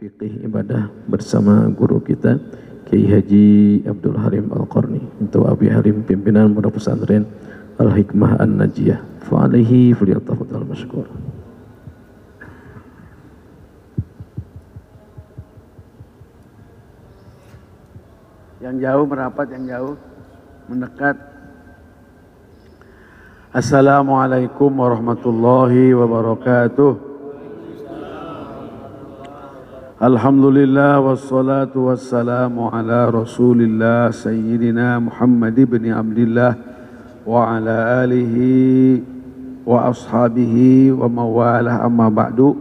Fikih Ibadah bersama guru kita Kiai Haji Abdul Halim Al-Qarni, untuk Abi Halim pimpinan Pondok Pesantren Al-Hikmah An-Najiyah. Fa'alaihi falyatafadhal mashkur. Yang jauh merapat, yang jauh mendekat. Assalamualaikum warahmatullahi wabarakatuh. Alhamdulillah wassalatu wassalamu ala Rasulillah Sayyidina Muhammad ibn Abdillah wa ala alihi wa ashabihi wa mawalah, amma ba'du.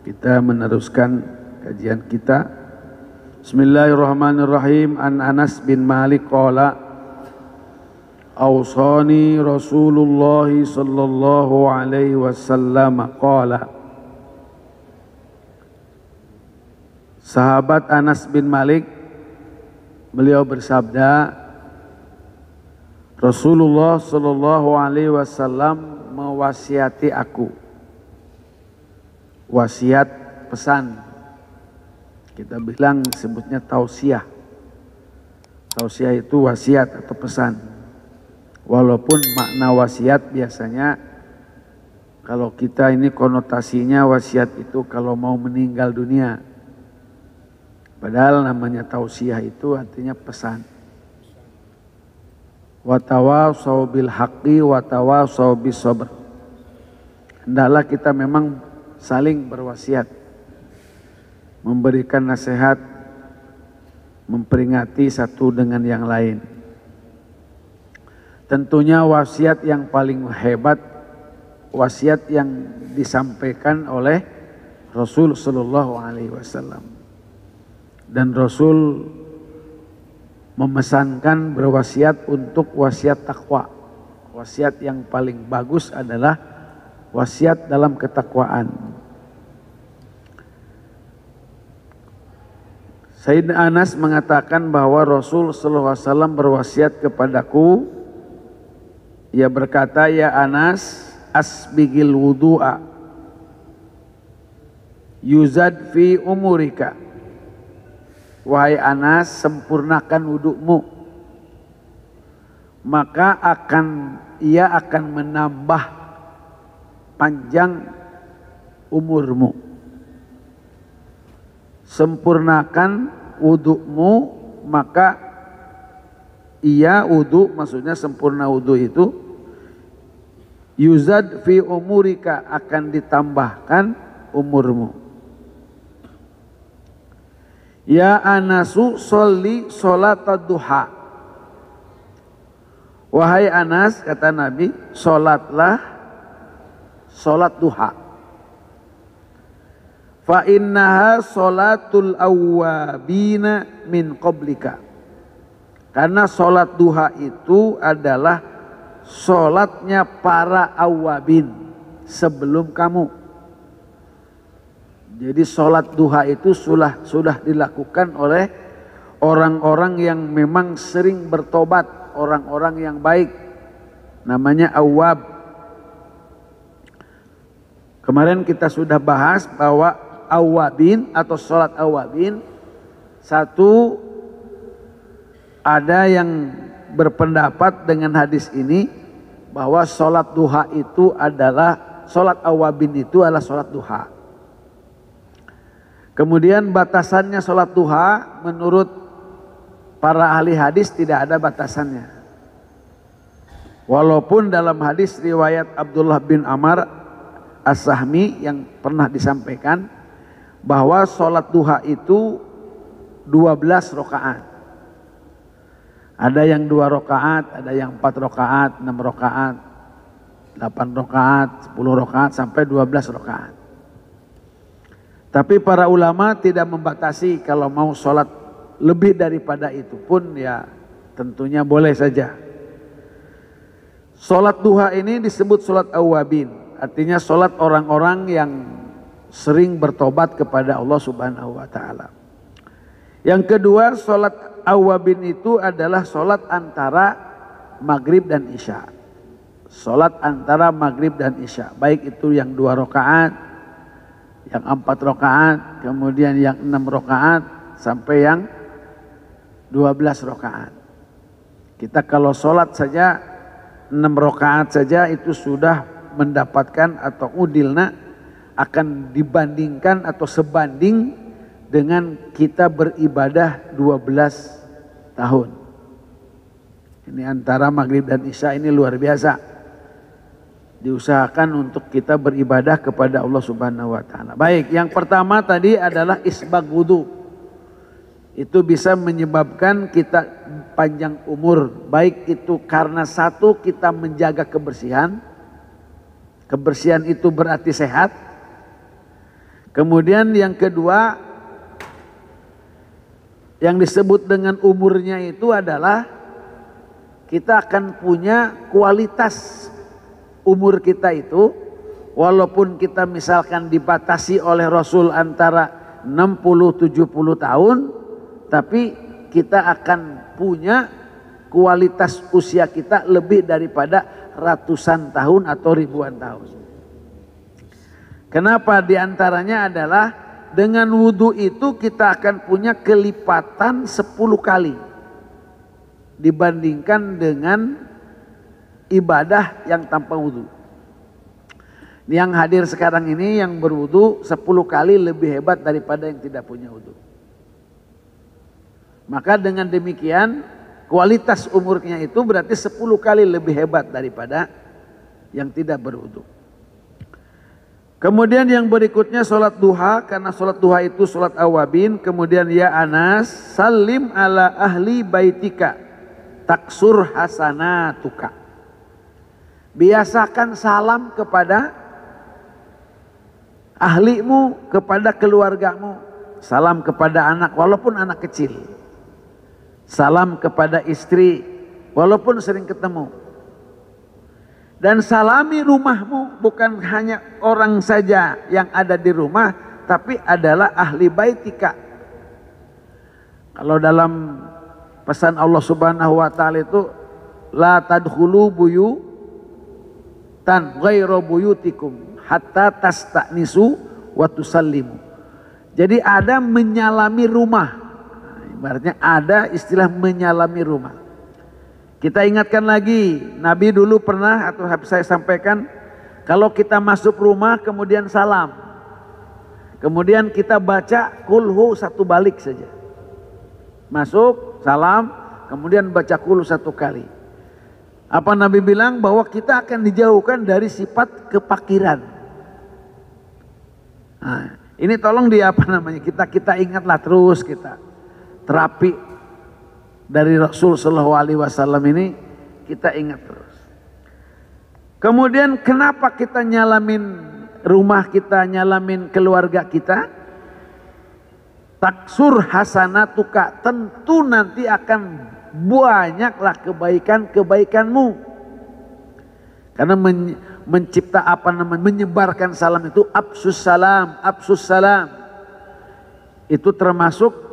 Kita meneruskan kajian kita. Bismillahirrahmanirrahim. An Anas bin Malik qala awsani Rasulullah sallallahu alaihi wasallam qala. Sahabat Anas bin Malik, beliau bersabda, Rasulullah sallallahu alaihi wasallam mewasiati aku. Wasiat, pesan. Kita bilang sebutnya tausiah. Tausiah itu wasiat atau pesan. Walaupun makna wasiat biasanya kalau kita ini konotasinya wasiat itu kalau mau meninggal dunia. Padahal namanya tausiah itu artinya pesan. Wa tawasau bil haqqi wa tawasau bis sabr. Hendaklah kita memang saling berwasiat, memberikan nasihat, memperingati satu dengan yang lain. Tentunya wasiat yang paling hebat, wasiat yang disampaikan oleh Rasul sallallahu alaihi wasallam. Dan Rasul memesankan berwasiat untuk wasiat takwa. Wasiat yang paling bagus adalah wasiat dalam ketakwaan. Sayyidina Anas mengatakan bahwa Rasul sallallahu alaihi wasallam berwasiat kepadaku. Ia berkata, ya Anas, asbigil wudu'a yuzad fi umurika. Wahai Anas, sempurnakan wudukmu, maka ia akan menambah panjang umurmu. Sempurnakan wudukmu, maka wudhu maksudnya sempurna wudhu itu yuzad fi umurika, akan ditambahkan umurmu. Ya Anasu sholli sholatad duha. Wahai Anas, kata Nabi, sholatlah sholat duha. Fa innaha sholatul awwabina min qablika. Karena sholat duha itu adalah sholatnya para awwabin sebelum kamu. Jadi sholat duha itu sudah dilakukan oleh orang-orang yang memang sering bertobat, orang-orang yang baik. Namanya awwab. Kemarin kita sudah bahas bahwa awwabin atau sholat awwabin, satu, ada yang berpendapat dengan hadis ini bahwa sholat duha itu adalah, sholat awwabin itu adalah sholat duha. Kemudian batasannya sholat duha menurut para ahli hadis tidak ada batasannya. Walaupun dalam hadis riwayat Abdullah bin Amr As-Sahmi yang pernah disampaikan bahwa sholat duha itu 12 rakaat. Ada yang 2 rakaat, ada yang 4 rakaat, 6 rakaat, 8 rakaat, 10 rakaat sampai 12 rakaat. Tapi para ulama tidak membatasi, kalau mau sholat lebih daripada itu pun ya tentunya boleh saja. Sholat duha ini disebut sholat awwabin, artinya sholat orang-orang yang sering bertobat kepada Allah Subhanahu wa ta'ala. Yang kedua, sholat awwabin itu adalah sholat antara maghrib dan isya. Sholat antara maghrib dan isya, baik itu yang 2 rakaat, yang 4 rakaat, kemudian yang 6 rakaat, sampai yang 12 rakaat. Kita kalau sholat saja 6 rakaat saja itu sudah mendapatkan atau udilna akan dibandingkan atau sebanding dengan kita beribadah 12 tahun. Ini antara maghrib dan isya ini luar biasa. Diusahakan untuk kita beribadah kepada Allah Subhanahu wa taala. Baik, yang pertama tadi adalah isbag wudu. Itu bisa menyebabkan kita panjang umur. Baik itu karena satu, kita menjaga kebersihan. Kebersihan itu berarti sehat. Kemudian yang kedua, yang disebut dengan umurnya itu adalah kita akan punya kualitas umur kita itu, walaupun kita misalkan dibatasi oleh Rasul antara 60-70 tahun, tapi kita akan punya kualitas usia kita lebih daripada ratusan tahun atau ribuan tahun. Kenapa? Di antaranya adalah dengan wudhu itu kita akan punya kelipatan 10 kali dibandingkan dengan ibadah yang tanpa wudhu. Yang hadir sekarang ini yang berwudhu 10 kali lebih hebat daripada yang tidak punya wudhu. Maka dengan demikian kualitas umurnya itu berarti 10 kali lebih hebat daripada yang tidak berwudhu. Kemudian yang berikutnya sholat duha, karena sholat duha itu sholat awabin. Kemudian ya Anas, salim ala ahli baitika, taksur hasanatuka. Biasakan salam kepada ahlimu, kepada keluargamu. Salam kepada anak, walaupun anak kecil. Salam kepada istri, walaupun sering ketemu. Dan salami rumahmu, bukan hanya orang saja yang ada di rumah, tapi adalah ahli baitika. Kalau dalam pesan Allah Subhanahu wa taala itu la tadkhulu buyutan ghairu buyutikum hatta tastanisu wa tusallimu. Jadi ada menyalami rumah. Ibaratnya ada istilah menyalami rumah. Kita ingatkan lagi, Nabi dulu pernah, atau saya sampaikan, kalau kita masuk rumah kemudian salam, kemudian kita baca kulhu 1 balik saja. Masuk, salam, kemudian baca kulhu 1 kali. Apa Nabi bilang? Bahwa kita akan dijauhkan dari sifat kepakiran. Nah, ini tolong kita ingatlah terus, kita terapi dari Rasul Shallallahu Alaihi Wasallam ini kita ingat terus. Kemudian kenapa kita nyalamin rumah kita, nyalamin keluarga kita? Taksur hasanatuka, tentu nanti akan banyaklah kebaikan-kebaikanmu. Karena menyebarkan salam itu absus salam, itu termasuk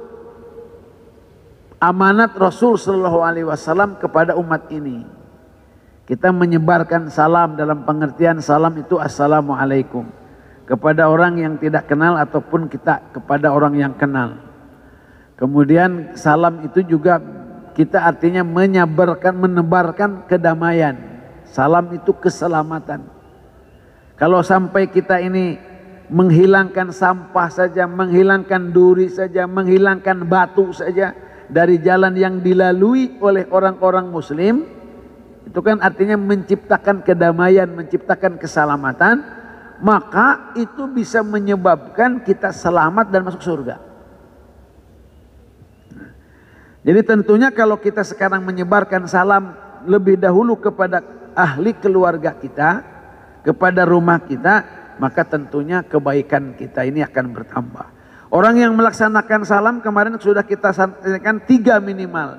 amanat Rasul Shallallahu Alaihi Wasallam kepada umat ini. Kita menyebarkan salam dalam pengertian salam itu assalamualaikum kepada orang yang tidak kenal ataupun kita kepada orang yang kenal. Kemudian salam itu juga kita artinya menebarkan kedamaian. Salam itu keselamatan. Kalau sampai kita ini menghilangkan sampah saja, menghilangkan duri saja, menghilangkan batu saja dari jalan yang dilalui oleh orang-orang muslim, itu kan artinya menciptakan kedamaian, menciptakan keselamatan, maka itu bisa menyebabkan kita selamat dan masuk surga. Jadi tentunya kalau kita sekarang menyebarkan salam lebih dahulu kepada ahli keluarga kita, kepada rumah kita, maka tentunya kebaikan kita ini akan bertambah. Orang yang melaksanakan salam kemarin sudah kita sampaikan 3 minimal.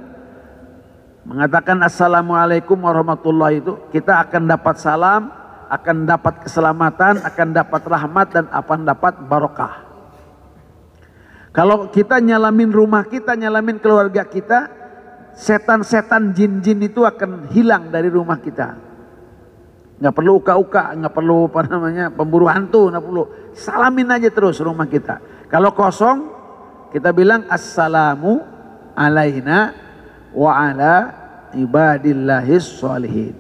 Mengatakan assalamualaikum warahmatullahi itu kita akan dapat salam, akan dapat keselamatan, akan dapat rahmat dan akan dapat barokah. Kalau kita nyalamin rumah kita, nyalamin keluarga kita, setan-setan jin-jin itu akan hilang dari rumah kita. Nggak perlu uka-uka, nggak perlu apa namanya pemburu hantu, nggak perlu. Salamin aja terus rumah kita. Kalau kosong, kita bilang assalamu alaina wa ala ibadillahis sholihin.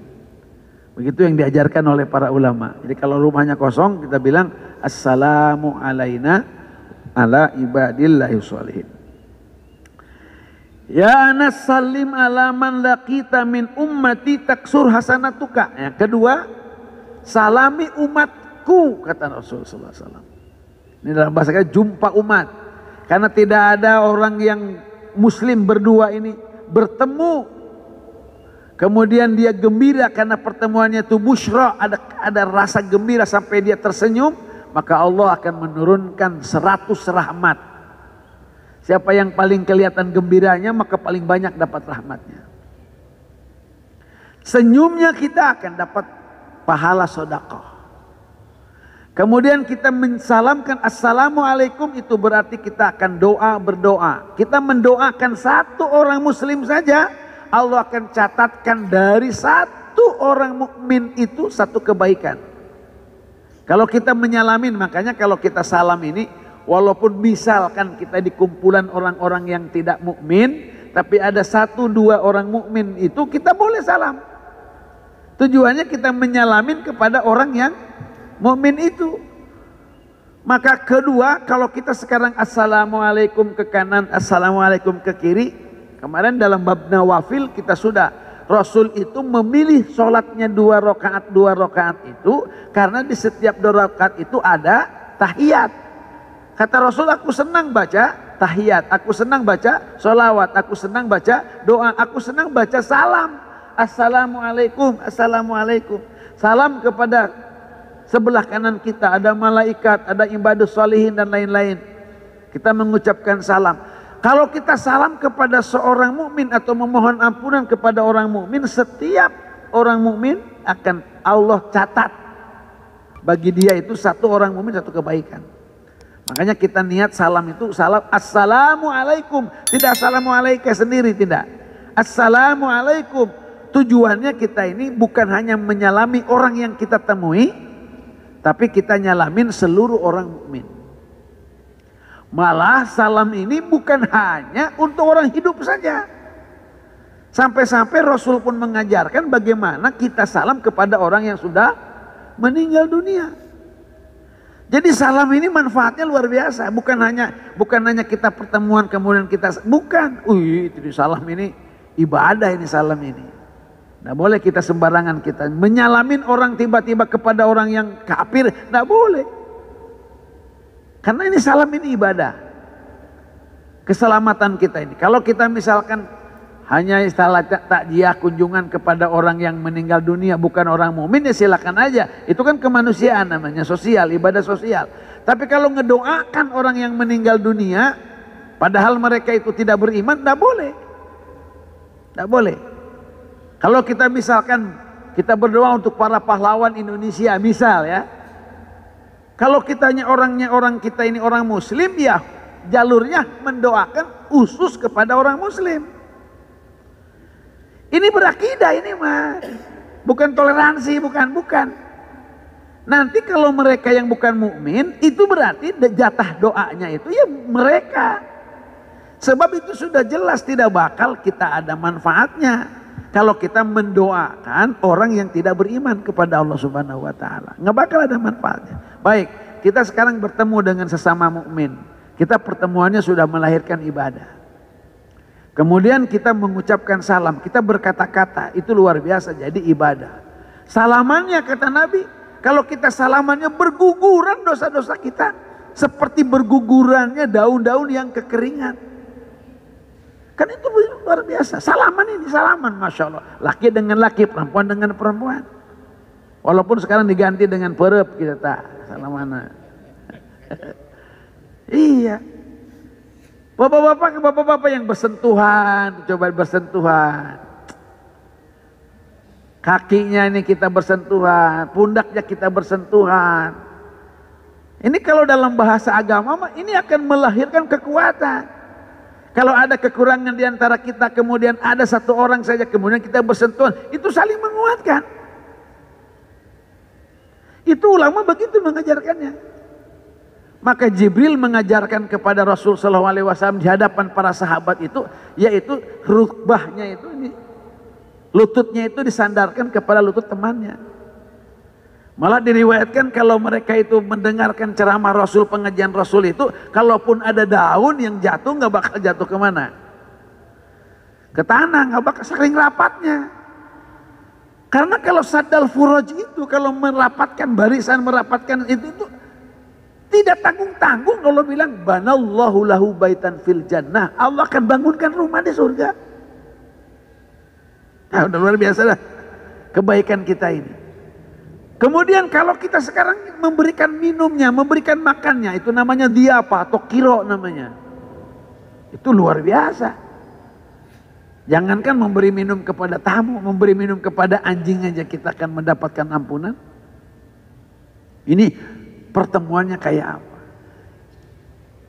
Begitu yang diajarkan oleh para ulama. Jadi kalau rumahnya kosong, kita bilang assalamu alaina ala ibadillahis sholihin. Ya anas salim ala man laqita min ummati taksur hasanatuka. Yang kedua, salami umatku, kata Rasulullah SAW. Ini dalam bahasa kita jumpa umat. Karena tidak ada orang yang muslim berdua ini bertemu, kemudian dia gembira karena pertemuannya itu busyra, ada rasa gembira sampai dia tersenyum, maka Allah akan menurunkan 100 rahmat. Siapa yang paling kelihatan gembiranya, maka paling banyak dapat rahmatnya. Senyumnya kita akan dapat pahala sedekah. Kemudian kita mensalamkan assalamualaikum, itu berarti kita akan berdoa. Kita mendoakan satu orang muslim saja, Allah akan catatkan dari satu orang mukmin itu satu kebaikan. Kalau kita menyalamin, makanya kalau kita salam ini, walaupun misalkan kita di kumpulan orang-orang yang tidak mukmin, tapi ada 1-2 orang mukmin itu kita boleh salam. Tujuannya kita menyalamin kepada orang yang mukmin itu. Maka kedua, kalau kita sekarang assalamualaikum ke kanan, assalamualaikum ke kiri, kemarin dalam bab nawafil kita sudah, Rasul itu memilih sholatnya 2 rakaat itu karena di setiap 2 rakaat itu ada tahiyat. Kata Rasul, aku senang baca tahiyat, aku senang baca sholawat, aku senang baca doa, aku senang baca salam. Assalamualaikum, assalamualaikum. Salam kepada sebelah kanan kita, ada malaikat, ada ibadus sholihin dan lain-lain. Kita mengucapkan salam. Kalau kita salam kepada seorang mukmin atau memohon ampunan kepada orang mukmin, setiap orang mukmin akan Allah catat bagi dia itu satu orang mukmin satu kebaikan. Makanya kita niat salam itu salam assalamualaikum, tidak assalamualaikum sendiri, tidak. Assalamualaikum. Tujuannya kita ini bukan hanya menyalami orang yang kita temui, tapi kita nyalamin seluruh orang mukmin. Malah salam ini bukan hanya untuk orang hidup saja. Sampai-sampai Rasul pun mengajarkan bagaimana kita salam kepada orang yang sudah meninggal dunia. Jadi salam ini manfaatnya luar biasa, bukan hanya kita pertemuan kemudian kita bukan. Itu salam ini ibadah, ini salam ini. Nggak boleh kita sembarangan kita menyalamin orang tiba-tiba kepada orang yang kafir, nggak boleh. Karena ini salam ini ibadah. Keselamatan kita ini. Kalau kita misalkan hanya istilah takziah kunjungan kepada orang yang meninggal dunia bukan orang mukmin, ya silakan aja. Itu kan kemanusiaan namanya, sosial, ibadah sosial. Tapi kalau ngedoakan orang yang meninggal dunia padahal mereka itu tidak beriman, tidak boleh. Tidak boleh. Kalau kita misalkan kita berdoa untuk para pahlawan Indonesia misal ya. Kalau kitanya orang kita ini orang muslim, ya jalurnya mendoakan khusus kepada orang muslim. Ini berakidah ini mah, bukan toleransi, bukan. Nanti kalau mereka yang bukan mukmin, itu berarti jatah doanya itu ya mereka. Sebab itu sudah jelas tidak bakal kita ada manfaatnya kalau kita mendoakan orang yang tidak beriman kepada Allah Subhanahu wa taala. Nggak bakal ada manfaatnya. Baik, kita sekarang bertemu dengan sesama mukmin. Kita pertemuannya sudah melahirkan ibadah. Kemudian kita mengucapkan salam, kita berkata-kata, itu luar biasa jadi ibadah. Salamannya kata Nabi, kalau kita salamannya berguguran dosa-dosa kita, seperti bergugurannya daun-daun yang kekeringan. Kan itu luar biasa, salaman ini salaman, Masya Allah. Laki dengan laki, perempuan dengan perempuan. Walaupun sekarang diganti dengan perep kita tak, salaman. Iya. Bapak-bapak yang bersentuhan, coba bersentuhan. Kakinya ini kita bersentuhan, pundaknya kita bersentuhan. Ini kalau dalam bahasa agama ini akan melahirkan kekuatan. Kalau ada kekurangan di antara kita, kemudian ada satu orang saja, kemudian kita bersentuhan, itu saling menguatkan. Itu ulama begitu mengajarkannya. Maka Jibril mengajarkan kepada Rasul SAW di hadapan para sahabat itu, yaitu rukbahnya itu, ini, lututnya itu disandarkan kepada lutut temannya. Malah diriwayatkan kalau mereka itu mendengarkan ceramah Rasul, pengajian Rasul itu, kalaupun ada daun yang jatuh nggak bakal jatuh kemana? Ke tanah, nggak bakal, saking rapatnya. Karena kalau saddal furaj itu, kalau merapatkan barisan, merapatkan itu tidak tanggung-tanggung. Kalau bilang banallahu lahu baitan fil jannah, Allah akan bangunkan rumah di surga. Nah, udah luar biasa dah kebaikan kita ini. Kemudian kalau kita sekarang memberikan minumnya, memberikan makannya, itu namanya diapa atau kiro namanya. Itu luar biasa. Jangankan memberi minum kepada tamu, memberi minum kepada anjing aja kita akan mendapatkan ampunan. Ini pertemuannya kayak apa?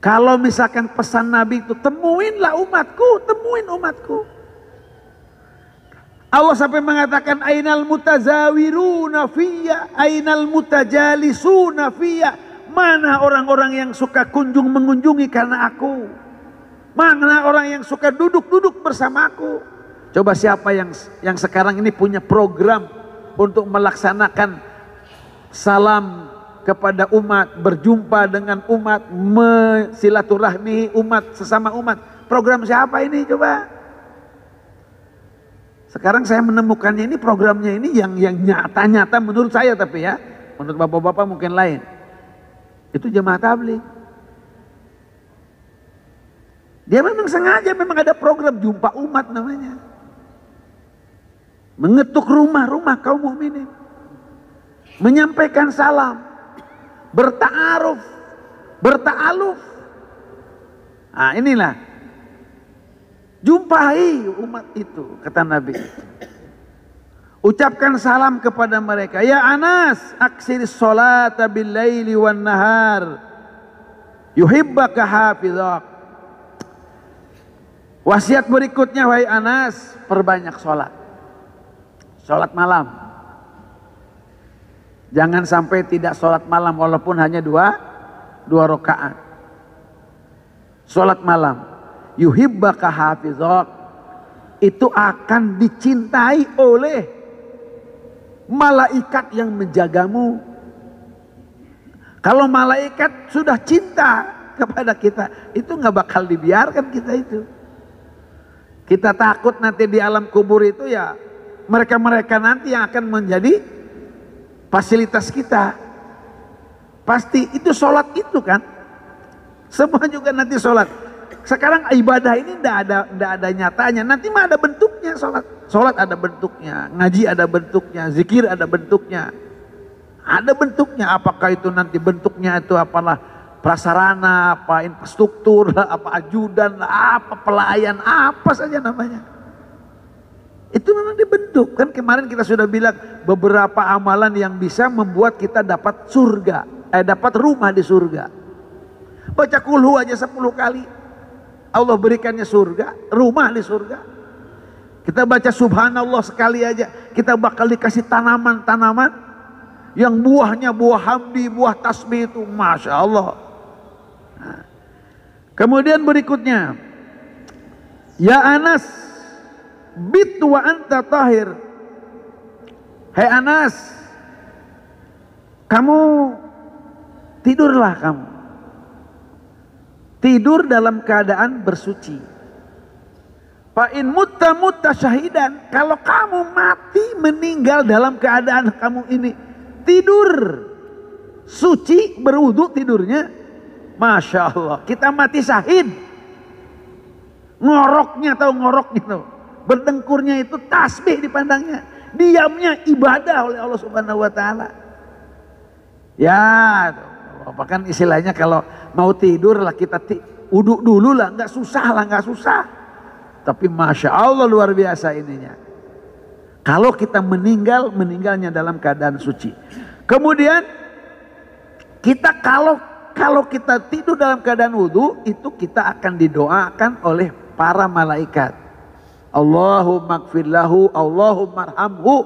Kalau misalkan pesan Nabi itu, temuinlah umatku, temuin umatku. Allah sampai mengatakan ainal mutazawiruna fiyya, ainal mutajalisuna fiyya. Mana orang-orang yang suka kunjung mengunjungi karena aku? Mana orang yang suka duduk-duduk bersamaku? Coba siapa yang sekarang ini punya program untuk melaksanakan salam kepada umat, berjumpa dengan umat, silaturahmi umat sesama umat. Program siapa ini coba? Sekarang saya menemukannya ini, programnya ini yang nyata-nyata menurut saya, tapi ya menurut bapak-bapak mungkin lain. Itu jemaah tabligh. Dia memang sengaja, memang ada program jumpa umat namanya. Mengetuk rumah-rumah kaum mukminin. Menyampaikan salam. Berta'aruf. Berta'aluf. Nah inilah. Jumpai umat itu, kata Nabi. Ucapkan salam kepada mereka. Ya Anas, aksir sholata bil laili wan nahar. Yuhibbaka hafizak. Wasiat berikutnya, wahai Anas, perbanyak sholat. Sholat malam. Jangan sampai tidak sholat malam walaupun hanya dua rakaat. Sholat malam. Yuhibbaka hafizak, itu akan dicintai oleh malaikat yang menjagamu. Kalau malaikat sudah cinta kepada kita, itu nggak bakal dibiarkan kita itu. Kita takut nanti di alam kubur itu ya mereka-mereka nanti yang akan menjadi fasilitas kita. Pasti itu sholat itu kan, semua juga nanti sholat. Sekarang ibadah ini tidak ada nyatanya, nanti mah ada bentuknya sholat. Sholat ada bentuknya, ngaji ada bentuknya, zikir ada bentuknya. Ada bentuknya, apakah itu nanti bentuknya itu apalah prasarana, apa infrastruktur, apa ajudan, apa pelayan, apa saja namanya. Itu memang dibentuk. Kan kemarin kita sudah bilang beberapa amalan yang bisa membuat kita dapat surga, dapat rumah di surga. Baca kulhu aja 10 kali. Allah berikannya surga, rumah di surga. Kita baca subhanallah sekali aja, kita bakal dikasih tanaman-tanaman yang buahnya buah hamdi, buah tasbih itu, Masya Allah. Nah. Kemudian berikutnya, ya Anas, bit wa anta tahir. Hai Anas, kamu tidurlah kamu. Tidur dalam keadaan bersuci. Fa in mutta syahidan, kalau kamu mati meninggal dalam keadaan kamu ini tidur suci, berwudu tidurnya, Masya Allah, kita mati syahid. Ngoroknya, tahu ngoroknya tuh, berdengkurnya itu tasbih dipandangnya, diamnya ibadah oleh Allah Subhanahu wa taala. Ya, apa kan istilahnya kalau mau tidur lah kita uduk dulu lah, nggak susah. Tapi Masya Allah luar biasa ininya. Kalau kita meninggalnya dalam keadaan suci. Kemudian kita kalau kita tidur dalam keadaan wudu, itu kita akan didoakan oleh para malaikat. Allahumma gfir lahu, Allahumma arhamhu.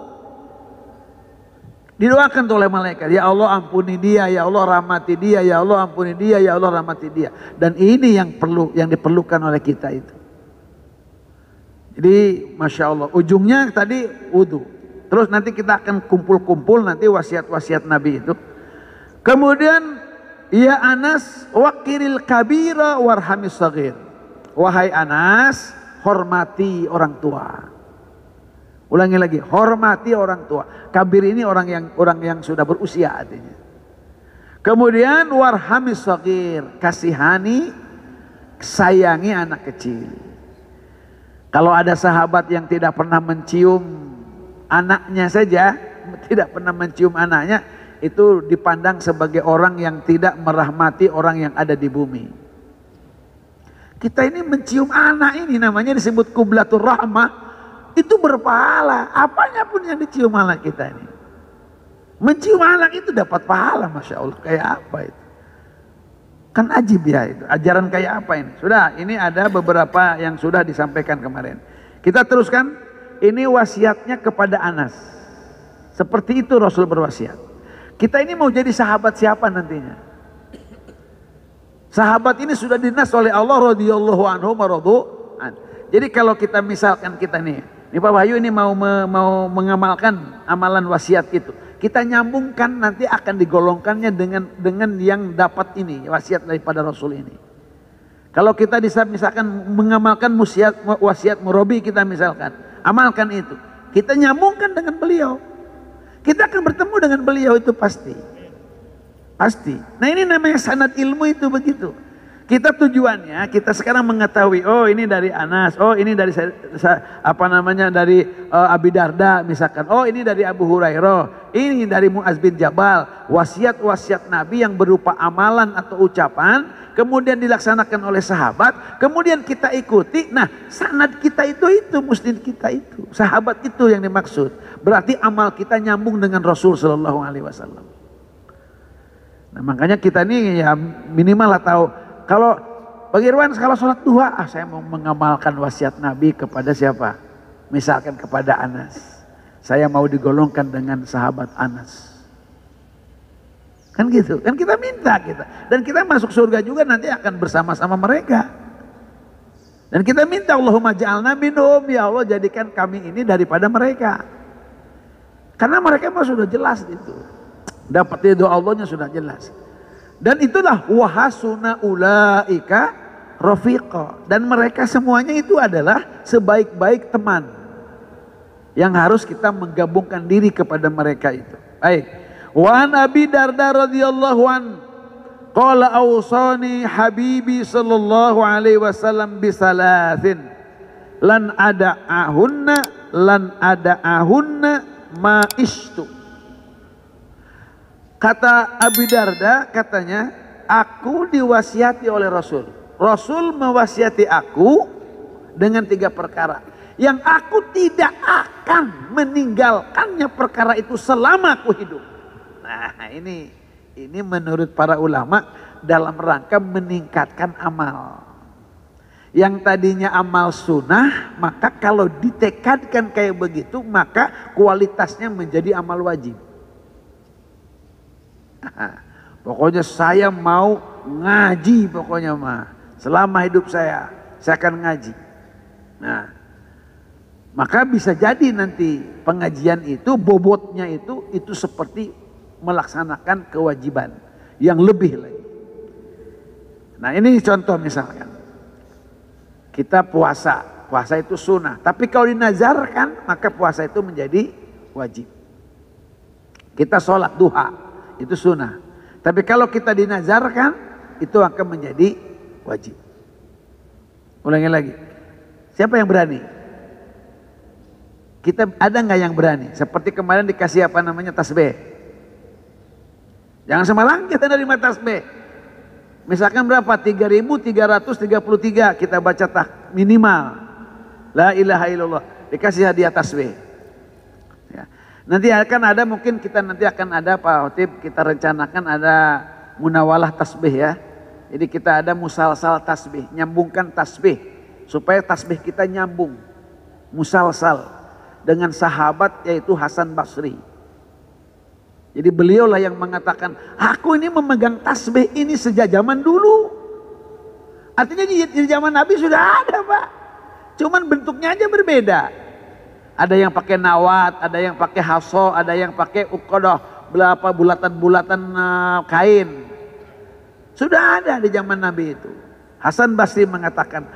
Didoakan oleh malaikat, ya Allah ampuni dia, ya Allah rahmati dia, ya Allah ampuni dia, ya Allah rahmati dia. Dan ini yang diperlukan oleh kita itu. Jadi Masya Allah, ujungnya tadi wudu. Terus nanti kita akan kumpul-kumpul nanti wasiat-wasiat Nabi itu. Kemudian, ya Anas, waqiril kabira warhamis saghir. Wahai Anas, hormati orang tua. Ulangi lagi, hormati orang tua. Kabir ini orang yang sudah berusia artinya. Kemudian warhamis saghir, kasihani, sayangi anak kecil. Kalau ada sahabat yang tidak pernah mencium anaknya saja, tidak pernah mencium anaknya, itu dipandang sebagai orang yang tidak merahmati orang yang ada di bumi. Kita ini mencium anak ini namanya disebut qublatur rahmah. Itu berpahala, apanya pun yang dicium anak kita ini. Mencium anak itu dapat pahala, Masya Allah. Kayak apa itu? Kan ajib ya itu, ajaran kayak apa ini? Sudah, ini ada beberapa yang sudah disampaikan kemarin. Kita teruskan, ini wasiatnya kepada Anas. Seperti itu Rasul berwasiat. Kita ini mau jadi sahabat siapa nantinya? Sahabat ini sudah dinas oleh Allah radhiyallahu anhu maradu'an. Jadi kalau kita misalkan kita nih, ini Pak Wahyu ini mau mengamalkan amalan wasiat itu. Kita nyambungkan nanti akan digolongkannya dengan yang dapat ini wasiat daripada Rasul ini. Kalau kita bisa misalkan mengamalkan wasiat murabi kita misalkan, amalkan itu. Kita nyambungkan dengan beliau. Kita akan bertemu dengan beliau itu pasti. Pasti. Nah ini namanya sanad ilmu itu begitu. Kita tujuannya, kita sekarang mengetahui, oh ini dari Anas, oh ini dari dari Abi Darda misalkan, oh ini dari Abu Hurairah, ini dari Muaz bin Jabal, wasiat-wasiat Nabi yang berupa amalan atau ucapan, kemudian dilaksanakan oleh sahabat, kemudian kita ikuti. Nah sanad kita itu musnid kita itu, sahabat itu yang dimaksud. Berarti amal kita nyambung dengan Rasul Shallallahu Alaihi Wasallam. Nah makanya kita ini ya minimal lah tahu. Kalau Bang Irwan kalau sholat duha, saya mau mengamalkan wasiat Nabi kepada siapa? Misalkan kepada Anas. Saya mau digolongkan dengan sahabat Anas. Kan gitu, kan kita minta kita. Dan kita masuk surga juga nanti akan bersama-sama mereka. Dan kita minta Allahumma ja'alna minhum, ya Allah jadikan kami ini daripada mereka. Karena mereka mah sudah jelas itu. Dapat ridho Allahnya sudah jelas. Dan itulah wahasuna ulaika rafiqa. Dan mereka semuanya itu adalah sebaik-baik teman yang harus kita menggabungkan diri kepada mereka itu. Baik. Wa Abi Darda radhiyallahu an qala awsani habibi sallallahu alaihi wasallam bisalathin lan ada'ahunna ma ishtu. Kata Abi Darda, katanya, aku diwasiati oleh Rasul. Rasul mewasiati aku dengan 3 perkara. Yang aku tidak akan meninggalkannya perkara itu selama aku hidup. Nah ini menurut para ulama dalam rangka meningkatkan amal. Yang tadinya amal sunnah, maka kalau ditekadkan kayak begitu, maka kualitasnya menjadi amal wajib. Pokoknya saya mau ngaji, pokoknya mah selama hidup saya akan ngaji. Nah, maka bisa jadi nanti pengajian itu bobotnya itu seperti melaksanakan kewajiban yang lebih lagi. Nah ini contoh misalkan kita puasa itu sunnah, tapi kalau dinazarkan maka puasa itu menjadi wajib. Kita sholat duha itu sunnah. Tapi kalau kita dinazarkan itu akan menjadi wajib. Ulangi lagi. Siapa yang berani? Kita ada nggak yang berani? Seperti kemarin dikasih apa namanya tasbih. Jangan semalang kita nerima tasbih. Misalkan berapa? 3.333 kita baca minimal. La ilaha illallah. Dikasih hadiah tasbih. Ya. Nanti akan ada mungkin kita nanti akan ada Pak Hotib, kita rencanakan ada munawalah tasbih ya. Jadi kita ada musalsal tasbih, nyambungkan tasbih supaya tasbih kita nyambung. Musalsal dengan sahabat yaitu Hasan Basri. Jadi beliaulah yang mengatakan, aku ini memegang tasbih ini sejak zaman dulu. Artinya di zaman Nabi sudah ada Pak. Cuman bentuknya aja berbeda. Ada yang pakai nawat, ada yang pakai haso, ada yang pakai uqadah, berapa bulatan-bulatan kain. Sudah ada di zaman Nabi itu. Hasan Basri mengatakan,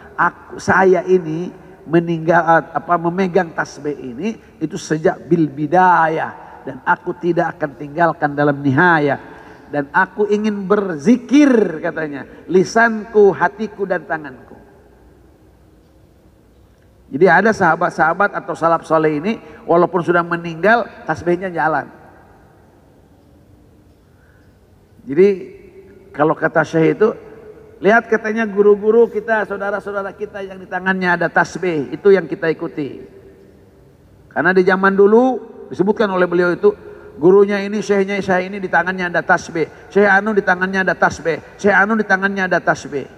saya ini memegang tasbih ini itu sejak bil bidayah, dan aku tidak akan tinggalkan dalam nihayah, dan aku ingin berzikir katanya, lisanku, hatiku dan tanganku. Jadi ada sahabat-sahabat atau salaf soleh ini walaupun sudah meninggal tasbihnya jalan. Jadi kalau kata Syekh itu, lihat katanya guru-guru kita, saudara-saudara kita yang di tangannya ada tasbih, itu yang kita ikuti. Karena di zaman dulu disebutkan oleh beliau itu, gurunya ini, syekhnya saya ini di tangannya ada tasbih, Syekh Anu di tangannya ada tasbih, Syekh Anu di tangannya ada tasbih.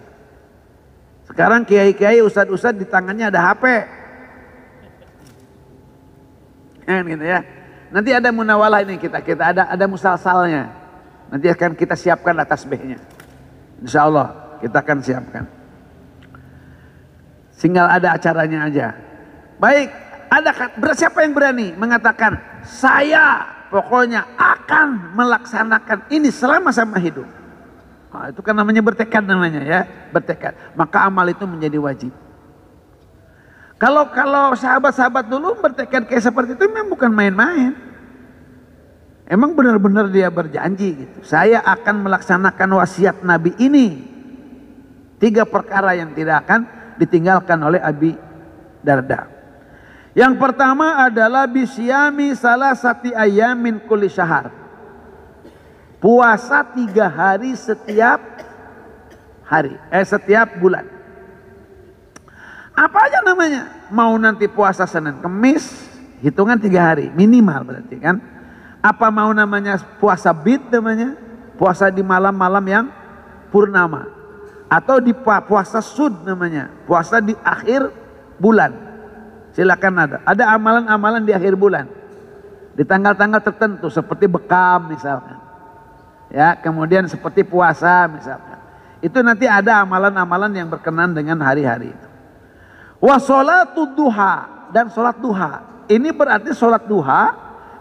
Sekarang kiai-kiai, ustad-ustad di tangannya ada HP. Gitu ya. Nanti ada munawalah ini kita ada musalsalnya. Nanti akan kita siapkan tasbihnya. Insya Allah kita akan siapkan. Tinggal ada acaranya aja. Baik, siapa yang berani mengatakan saya pokoknya akan melaksanakan ini selama sama hidup. Nah, itu kan namanya bertekad namanya ya, bertekad. Maka amal itu menjadi wajib. Kalau sahabat-sahabat dulu bertekad kayak seperti itu memang bukan main-main. Emang benar-benar dia berjanji gitu. Saya akan melaksanakan wasiat Nabi ini. 3 perkara yang tidak akan ditinggalkan oleh Abi Darda. Yang pertama adalah bisyami salasati ayamin kulli syahar. Puasa 3 hari setiap bulan. Apa aja namanya? Mau nanti puasa Senin Kemis, hitungan 3 hari minimal berarti kan. Apa mau namanya puasa bid namanya? Puasa di malam-malam yang purnama. Atau di puasa sud namanya, puasa di akhir bulan. Silakan ada. Ada amalan-amalan di akhir bulan. Di tanggal-tanggal tertentu seperti bekam misalkan. Ya, kemudian seperti puasa misalkan. Itu nanti ada amalan-amalan yang berkenan dengan hari-hari itu. Wa sholatud duha, dan sholat duha. Ini berarti sholat duha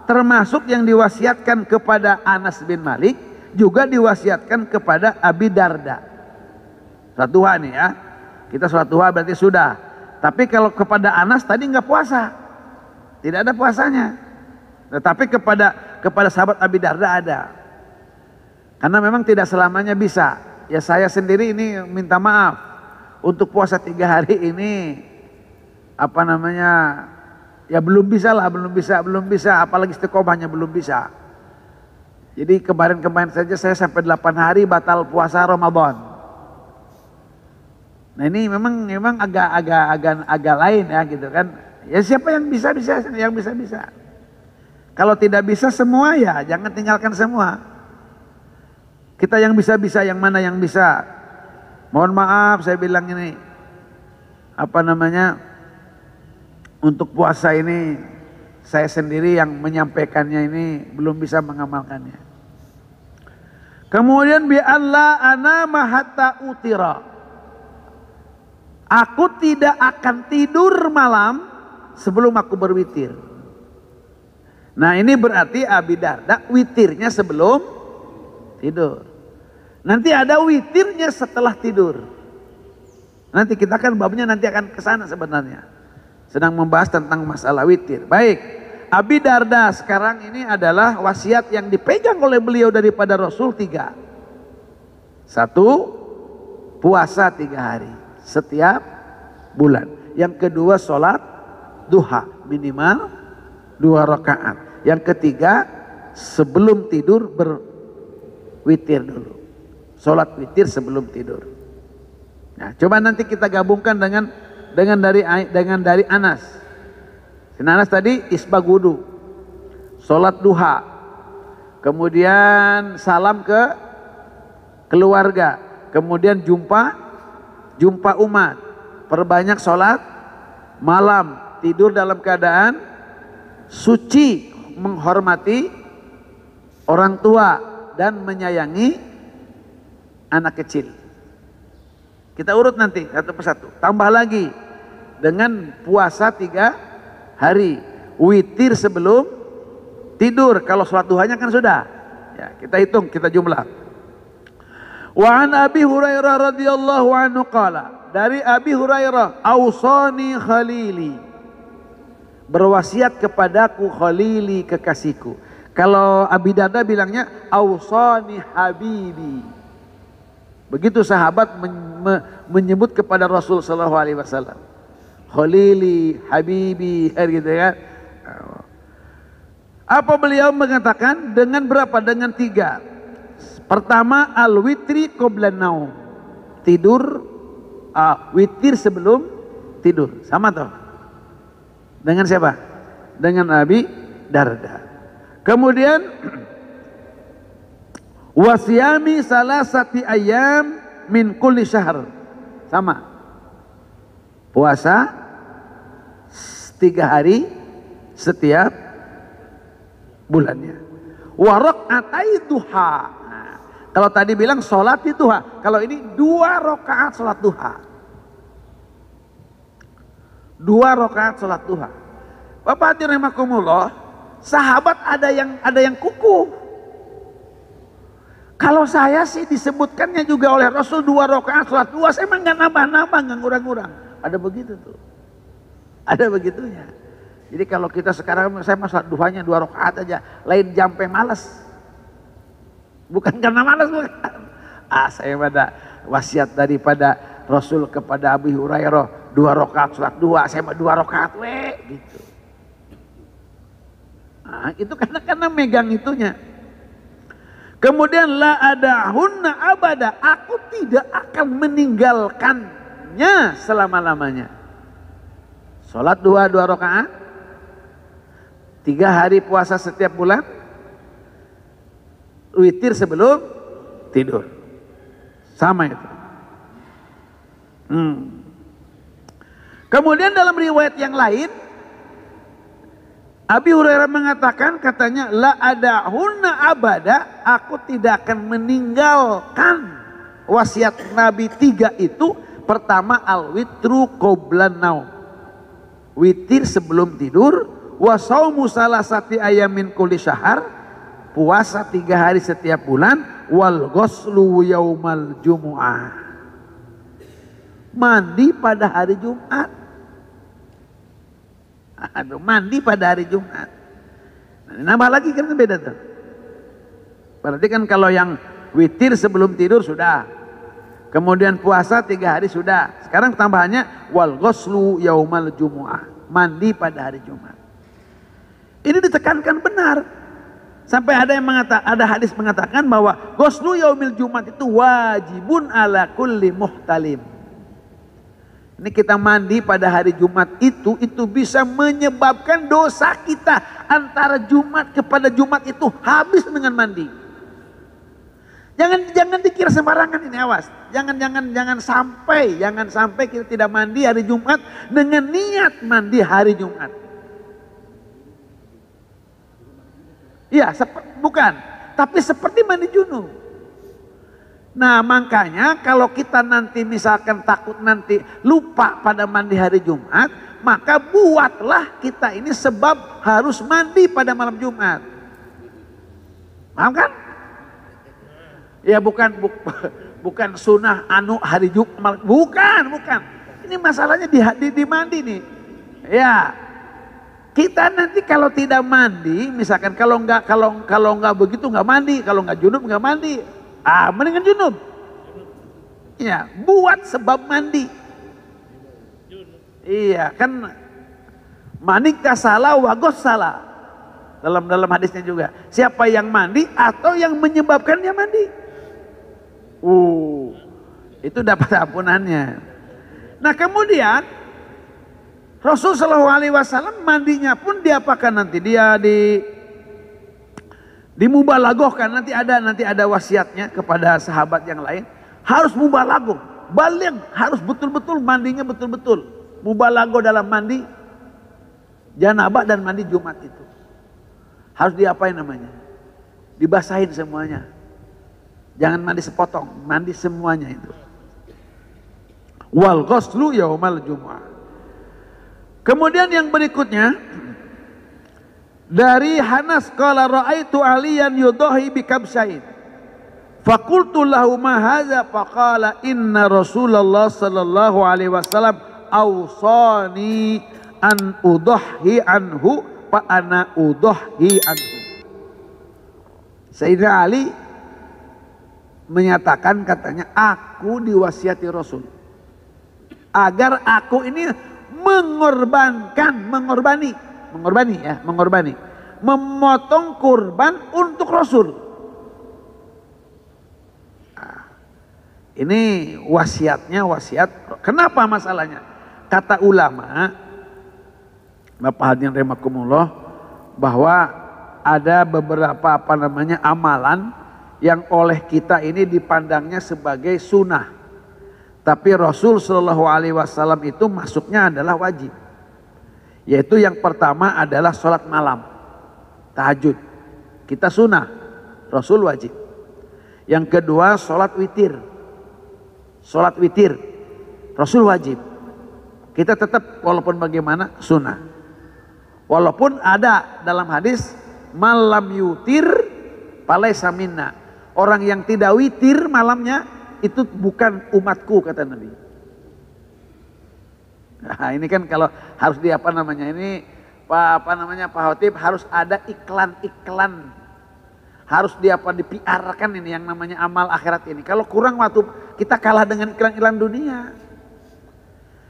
termasuk yang diwasiatkan kepada Anas bin Malik, juga diwasiatkan kepada Abi Darda. Sholat duha nih ya. Kita sholat duha berarti sudah. Tapi kalau kepada Anas tadi nggak puasa. Tidak ada puasanya. Tetapi kepada sahabat Abi Darda ada. Karena memang tidak selamanya bisa. Ya saya sendiri ini minta maaf. Untuk puasa 3 hari ini ya belum bisa. Apalagi istiqomahnya belum bisa. Jadi kemarin saja saya sampai 8 hari batal puasa Ramadan. Nah ini memang agak lain ya gitu kan. Ya siapa yang bisa, yang bisa. Kalau tidak bisa semua ya jangan tinggalkan semua. Kita yang bisa, yang mana yang bisa. Mohon maaf saya bilang ini, untuk puasa ini saya sendiri yang menyampaikannya ini belum bisa mengamalkannya. Kemudian bi Allah anama hatta utira. Aku tidak akan tidur malam sebelum aku berwitir. Nah ini berarti Abi Darda witirnya sebelum tidur. Nanti ada witirnya setelah tidur. Nanti kita kan babnya nanti akan ke sana sebenarnya. Sedang membahas tentang masalah witir. Baik, Abi Darda sekarang ini adalah wasiat yang dipegang oleh beliau daripada Rasul 3. 1, puasa 3 hari setiap bulan. Yang kedua sholat duha minimal 2 rakaat. Yang ketiga sebelum tidur berwitir dulu. Sholat witir sebelum tidur. Nah, coba nanti kita gabungkan dengan dari Anas. Anas tadi isbag wudu, sholat duha, kemudian salam ke keluarga, kemudian jumpa umat, perbanyak sholat malam, tidur dalam keadaan suci, menghormati orang tua, dan menyayangi anak kecil. Kita urut nanti satu persatu. Tambah lagi dengan puasa 3 hari, witir sebelum tidur. Kalau sholat duhanya kan sudah. Ya, kita hitung, kita jumlah. Wa an Abi Hurairah radhiyallahu anhu qala, dari Abi Hurairah, ausani khalili, berwasiat kepadaku khalili, kekasihku. Kalau Abi Darda bilangnya ausani habibi. Begitu sahabat menyebut kepada Rasul sallallahu alaihi wasallam, khalili, habibi, gitu kan. Apa beliau mengatakan? Dengan berapa? Dengan 3. Pertama, al-witri qabla naum, tidur, witir sebelum tidur. Sama toh? Dengan siapa? Dengan Abi Darda. Kemudian wasyami salasati ayam min kulli syahr. Sama. Puasa 3 hari setiap bulannya. Wa raq'atai duha. Nah, kalau tadi bilang sholat di duha, kalau ini 2 rakaat sholat duha. 2 rakaat sholat duha. Bapak hadirin rahimakumullah, sahabat ada yang kukuh. Kalau saya sih disebutkannya juga oleh Rasul 2 rakaat sholat duha, saya emang nggak nambah-nambah, nggak ngurang-ngurang. Ada begitu tuh, ada begitunya. Jadi kalau kita sekarang, saya sholat duhanya 2 rakaat aja, lain jampe malas. Bukan karena malas, bukan. Saya pada wasiat daripada Rasul kepada Abu Hurairah 2 rakaat sholat duha, saya mah 2 rakaat gitu. Nah, itu karena megang itunya. Kemudian la adahunna abada, aku tidak akan meninggalkannya selama-lamanya. Sholat 2 rakaat, 3 hari puasa setiap bulan, witir sebelum tidur. Sama itu. Kemudian dalam riwayat yang lain, Abi Hurairah mengatakan, katanya, la adahunna abada, aku tidak akan meninggalkan wasiat Nabi 3 itu. Pertama, al-witru qablan naum, witir sebelum tidur, wa saumu salasati ayamin kulli syahr, puasa 3 hari setiap bulan, wal ghuslu yaumal jumu'ah, mandi pada hari Jumat. Mandi pada hari Jumat. Nah, nambah lagi kan beda tuh. Berarti kan kalau yang witir sebelum tidur sudah, kemudian puasa 3 hari sudah. Sekarang tambahannya wal ghuslu yaumal jumu'ah, mandi pada hari Jumat. Ini ditekankan benar. Sampai ada yang ada hadis mengatakan bahwa ghuslu yaumil Jumat itu wajibun ala kulli muhtalim. Ini kita mandi pada hari Jumat itu bisa menyebabkan dosa kita antara Jumat kepada Jumat itu habis dengan mandi. Jangan dikira sembarangan ini, awas. Jangan sampai kita tidak mandi hari Jumat dengan niat mandi hari Jumat. Iya, bukan. Tapi seperti mandi junub. Nah, makanya kalau kita nanti misalkan takut nanti lupa pada mandi hari Jumat, maka buatlah kita ini sebab harus mandi pada malam Jumat. Paham kan? Ya bukan sunnah hari Jumat, bukan. Ini masalahnya di mandi nih. Ya, kita nanti kalau tidak mandi, misalkan kalau nggak begitu nggak mandi, kalau nggak junub nggak mandi. Mendingan junub. Ya, buat sebab mandi. Iya, kan manika salah wagos salah. Dalam hadisnya juga. Siapa yang mandi atau yang menyebabkannya mandi. Itu dapat ampunannya. Nah, kemudian Rasulullah SAW mandinya pun diapakan nanti? Dia dimubalaghahkan, nanti ada wasiatnya kepada sahabat yang lain, harus mubalaghah, baligh, harus betul-betul mandinya betul-betul, mubalaghah dalam mandi janabah dan mandi Jumat itu harus diapain namanya? dibasahin semuanya. Jangan mandi sepotong, mandi semuanya itu. Wal ghuslu yaumal jumu'ah. Kemudian yang berikutnya dari Hanas qala ra'aitu aliyan yudahi bikabsain. Faqultu lahu ma hadza faqala inna Rasulullah sallallahu alaihi wasallam awsani an udahi anhu fa ana udahi anhu. Sayyidina Ali menyatakan, katanya, aku diwasiati Rasul agar aku ini mengorbani, memotong kurban untuk Rasul. Nah, ini wasiatnya, wasiat. Kenapa masalahnya? Kata ulama, Bapak hadirin rahimakumullah, bahwa ada beberapa amalan yang oleh kita ini dipandangnya sebagai sunnah, tapi Rasul Shallallahu Alaihi Wasallam itu masuknya adalah wajib. Yaitu yang pertama adalah sholat malam, tahajud. Kita sunnah, Rasul wajib. Yang kedua sholat witir, Rasul wajib. Kita tetap walaupun bagaimana sunnah. Walaupun ada dalam hadis malam yutir palaisa minna. Orang yang tidak witir malamnya itu bukan umatku, kata Nabi. Nah, ini kan kalau harus di ini Pak Hotib harus ada iklan-iklan. Harus dipiarkan ini yang namanya amal akhirat ini. Kalau kurang waktu kita kalah dengan iklan-iklan dunia.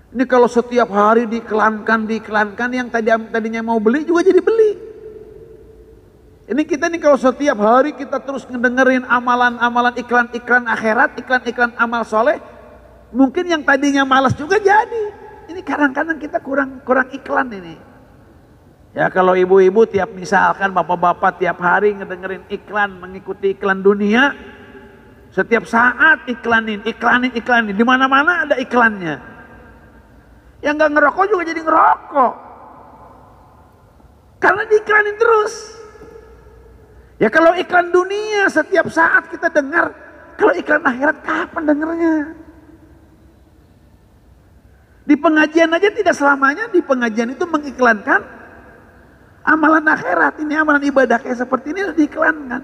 Ini kalau setiap hari diiklankan yang tadinya mau beli juga jadi beli. Ini kita nih kalau setiap hari kita terus ngedengerin amalan-amalan iklan-iklan akhirat, iklan-iklan amal soleh, mungkin yang tadinya malas juga jadi. Ini kadang-kadang kita kurang iklan ini. Ya kalau ibu-ibu misalkan bapak-bapak tiap hari ngedengerin iklan, mengikuti iklan dunia, setiap saat iklanin, di mana-mana ada iklannya. Yang nggak ngerokok juga jadi ngerokok, karena diiklanin terus. Ya kalau iklan dunia setiap saat kita dengar, kalau iklan akhirat kapan dengarnya? Di pengajian aja tidak selamanya di pengajian itu mengiklankan amalan akhirat. Ini amalan ibadah kayak seperti ini harus diiklankan.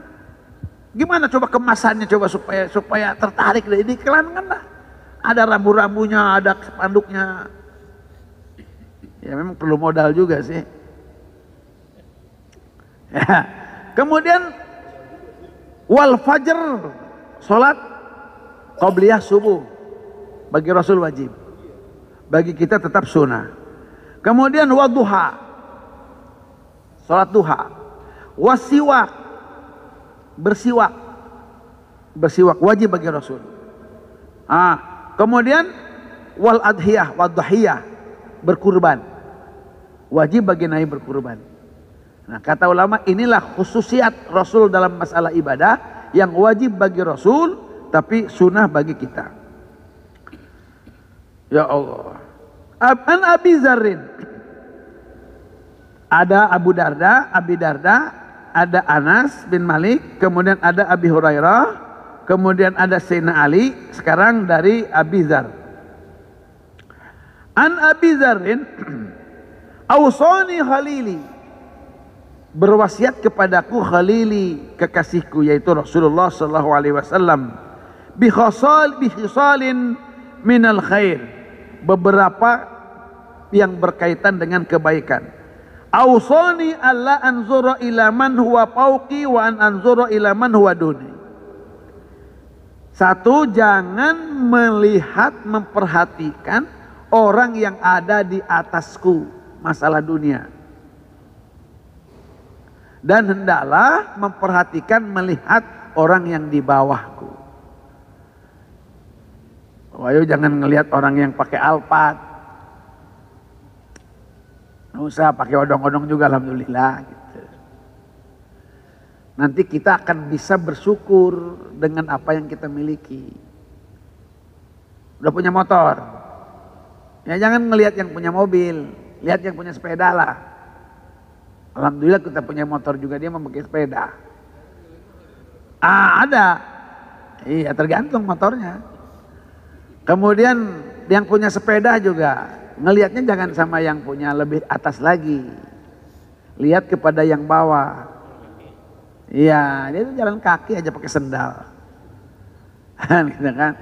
Gimana coba kemasannya coba supaya tertarik, diiklankan lah. Ada rambu-rambunya, ada spanduknya. Ya memang perlu modal juga sih. Ya. Kemudian wal fajr, sholat qobliyah subuh bagi Rasul wajib, bagi kita tetap sunnah. Kemudian waduha, sholat duha, wasiwak, bersiwak wajib bagi Rasul. Kemudian wal adhiyah, wadhiyah, berkurban, wajib bagi Nabi berkurban. Nah, kata ulama, inilah khususiat Rasul dalam masalah ibadah yang wajib bagi Rasul tapi sunnah bagi kita. Ya Allah. An Abi Zarrin, ada Abi Darda, ada Anas bin Malik, kemudian ada Abi Hurairah, kemudian ada Sayyidina Ali, sekarang dari Abi Zar. An Abi Zarrin, awsani khalili, berwasiat kepadaku khalili, kekasihku, yaitu Rasulullah sallallahu alaihi wasallam, bi khisalin minal khair, beberapa yang berkaitan dengan kebaikan. Ausani alla anzura ila man huwa fauqi wa an anzura ila man huwa duni. Satu, jangan melihat, memperhatikan orang yang ada di atasku, masalah dunia. Dan hendaklah memperhatikan, melihat orang yang di bawahku. Ayo jangan ngelihat orang yang pakai Alphard. Nggak usah pakai odong-odong juga, alhamdulillah. Gitu. Nanti kita akan bisa bersyukur dengan apa yang kita miliki. Udah punya motor, ya jangan ngelihat yang punya mobil, lihat yang punya sepeda lah. Alhamdulillah kita punya motor juga, dia memakai sepeda. Ada. Iya, tergantung motornya. Kemudian yang punya sepeda juga ngelihatnya jangan sama yang punya lebih atas lagi. Lihat kepada yang bawah. Iya, dia tuh jalan kaki aja pakai sendal. Gitu kan?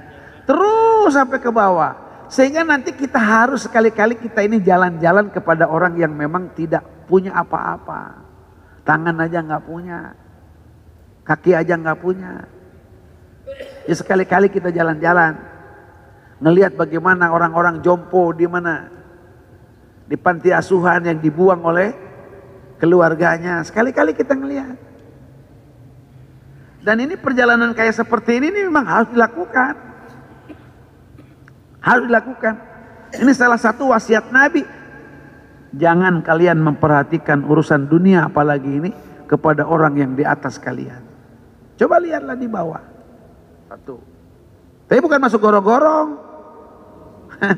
Terus sampai ke bawah. Sehingga nanti kita harus sekali-kali kita ini jalan-jalan kepada orang yang memang tidak punya apa-apa. Tangan aja nggak punya. Kaki aja nggak punya. Ya sekali-kali kita jalan-jalan. Ngelihat bagaimana orang-orang jompo di mana? Di panti asuhan yang dibuang oleh keluarganya. Sekali-kali kita ngelihat. Dan ini perjalanan kayak seperti ini memang harus dilakukan. Harus dilakukan. Ini salah satu wasiat Nabi. Jangan kalian memperhatikan urusan dunia apalagi ini kepada orang yang di atas kalian. Coba lihatlah di bawah. Satu. Tapi bukan masuk gorong-gorong.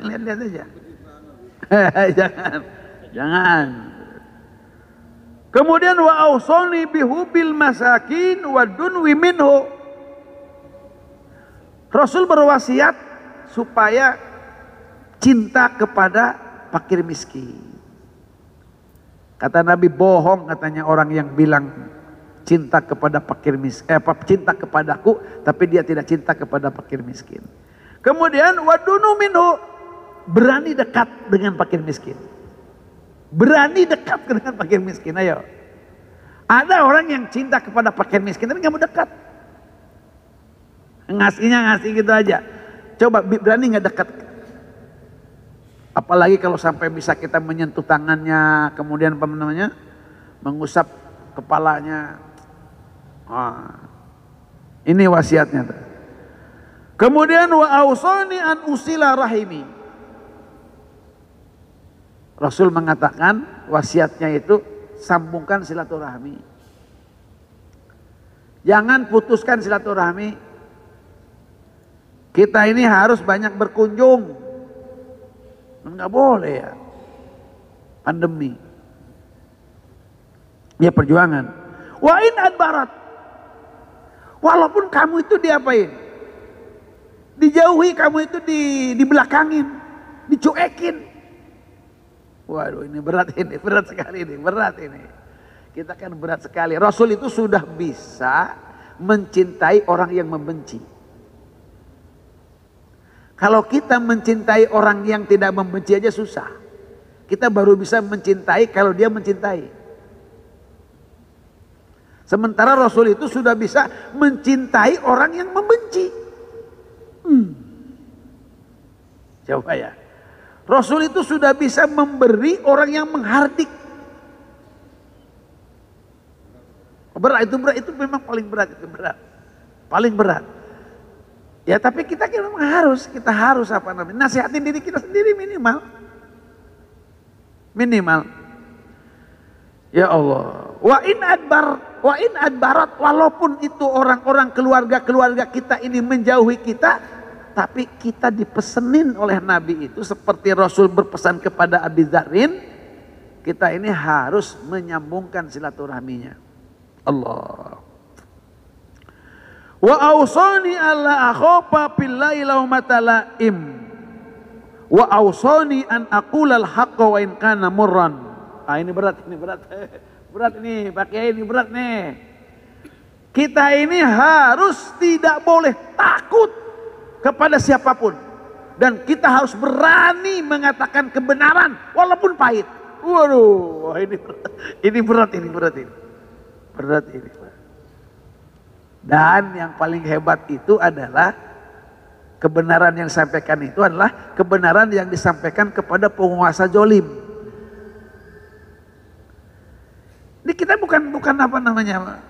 Lihat-lihat aja. Jangan. Kemudian wa ausoni bihubil masakin wa dunwi minhu. Rasul berwasiat supaya cinta kepada fakir miskin. Kata Nabi, bohong katanya orang yang bilang cinta kepada fakir miskin, cinta kepadaku tapi dia tidak cinta kepada fakir miskin. Kemudian wadunu minhu, berani dekat dengan fakir miskin. Berani dekat dengan fakir miskin, ayo. Ada orang yang cinta kepada fakir miskin tapi nggak mau dekat. Ngasihnya ngasih gitu aja. Coba berani nggak dekat? Apalagi kalau sampai bisa kita menyentuh tangannya, kemudian apa namanya, mengusap kepalanya. Ini wasiatnya. Kemudian wa ausani an usila rahimi. Rasul mengatakan wasiatnya itu sambungkan silaturahmi. Jangan putuskan silaturahmi. Kita ini harus banyak berkunjung. Enggak boleh ya. Pandemi. Ya perjuangan. Wa in adbarat. Walaupun kamu itu diapain? Dijauhi, kamu itu dibelakangin, dicuekin. Waduh, ini berat sekali ini, berat ini. Kita kan berat sekali. Rasul itu sudah bisa mencintai orang yang membenci. Kalau kita mencintai orang yang tidak membenci aja susah. Kita baru bisa mencintai kalau dia mencintai. Sementara Rasul itu sudah bisa mencintai orang yang membenci. Coba ya. Rasul itu sudah bisa memberi orang yang menghardik. Berat, itu memang paling berat, itu berat. Paling berat. Ya tapi kita memang kita harus apa namanya? Nasihatin diri kita sendiri minimal. Minimal. Ya Allah. Wa in adbarat, walaupun itu orang-orang keluarga kita ini menjauhi kita, tapi kita dipesenin oleh Nabi itu seperti Rasul berpesan kepada Abi Dzarrin, kita ini harus menyambungkan silaturahminya. Allah. Wa ausani alla akhafa billahi laumata laim. Wa ausani an aqulal haqqa wa in kana murran. Ini berat. Berat ini, pakai ini berat nih. Kita ini harus tidak boleh takut kepada siapapun, dan kita harus berani mengatakan kebenaran walaupun pahit. Waduh, ini berat. Dan yang paling hebat itu adalah kebenaran yang disampaikan itu adalah kebenaran yang disampaikan kepada penguasa zolim. Ini kita bukan apa namanya?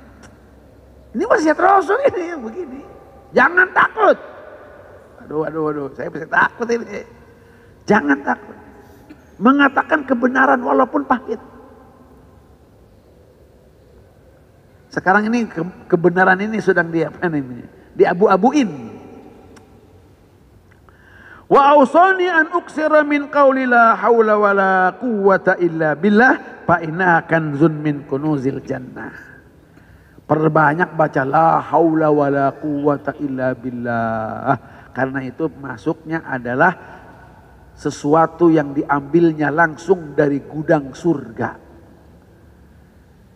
Ini wasiat Rasul ini yang begini. Jangan takut. Aduh, saya bisa takut ini. Jangan takut. Mengatakan kebenaran walaupun pahit. Sekarang ini kebenaran ini sedang diabu-abuin. Wa ausani an uksira min qawli la haula wala quwwata illa billah fa inna kanzun min kunuzil jannah. Perbanyak baca la haula wala quwata illa billah. Karena itu masuknya adalah sesuatu yang diambilnya langsung dari gudang surga.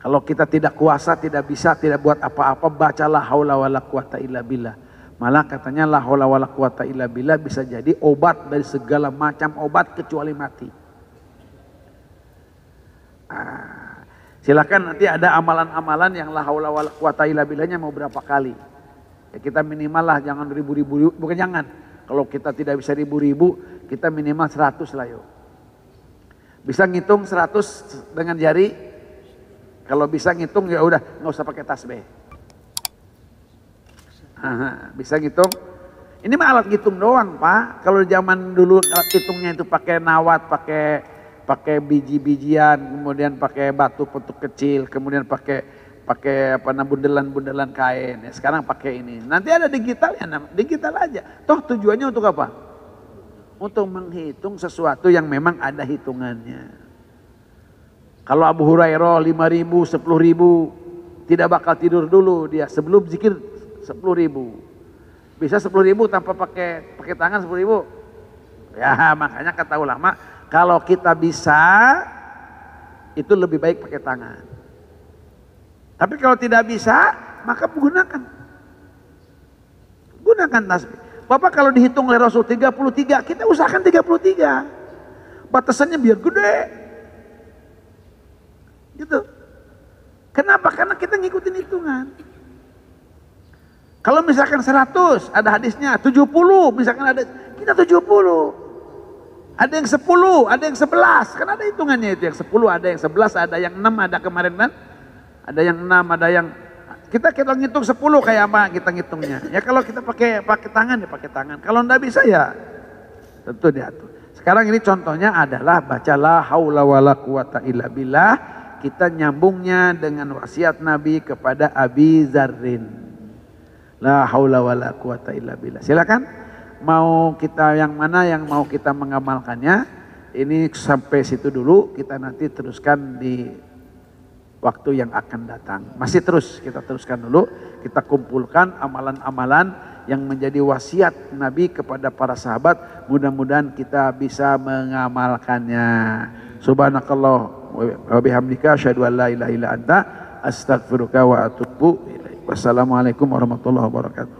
Kalau kita tidak kuasa, tidak bisa, tidak buat apa-apa, baca la haula wala quwata illa billah. Malah katanya la haula wala quwata illa billah bisa jadi obat dari segala macam obat kecuali mati. Silakan nanti ada amalan-amalan yang la haula wala quwata illa billahnya mau berapa kali. Ya kita minimal lah, jangan ribu-ribu, bukan jangan. Kalau kita tidak bisa ribu-ribu, kita minimal 100 lah yuk. Bisa ngitung 100 dengan jari? Kalau bisa ngitung ya udah, nggak usah pakai tasbih. Bisa ngitung? Ini mah alat ngitung doang Pak. Kalau zaman dulu alat hitungnya itu pakai nawat, pakai biji-bijian, kemudian pakai batu bentuk kecil, kemudian pakai apa bundelan-bundelan kain. Ya, sekarang pakai ini. Nanti ada digital ya, digital aja. Toh tujuannya untuk apa? Untuk menghitung sesuatu yang memang ada hitungannya. Kalau Abu Hurairah 5.000, 10.000 tidak bakal tidur dulu dia sebelum zikir 10.000. Bisa 10.000 tanpa pakai tangan 10.000. Ya makanya kata ulama, kalau kita bisa itu lebih baik pakai tangan. Tapi kalau tidak bisa, maka gunakan tasbih. Bapak kalau dihitung oleh Rasul 33, kita usahakan 33. Batasannya biar gede. Gitu. Kenapa? Karena kita ngikutin hitungan. Kalau misalkan 100, ada hadisnya, 70 misalkan ada, kita 70. Ada yang 10, ada yang 11, kan ada hitungannya itu, yang 10, ada yang 11, ada yang 6, ada kemarin kan? Ada yang 6, ada yang kita ngitung 10 kayak apa kita ngitungnya. Ya kalau kita pakai tangan ya pakai tangan. Kalau enggak bisa ya tentu diatur. Sekarang ini contohnya adalah baca la haula wala quwata illa billah. Kita nyambungnya dengan wasiat Nabi kepada Abi Dzarrin. La haula wala quwata illa billah. Silakan mau kita yang mana yang mau kita mengamalkannya. Ini sampai situ dulu, kita nanti teruskan di waktu yang akan datang. Masih terus kita teruskan dulu, kita kumpulkan amalan-amalan yang menjadi wasiat Nabi kepada para sahabat. Mudah-mudahan kita bisa mengamalkannya. Subhanakallah wa bihamdika asyhadu an la ilaha illa anta astaghfiruka wa atubu ilaik. Wassalamualaikum warahmatullahi wabarakatuh.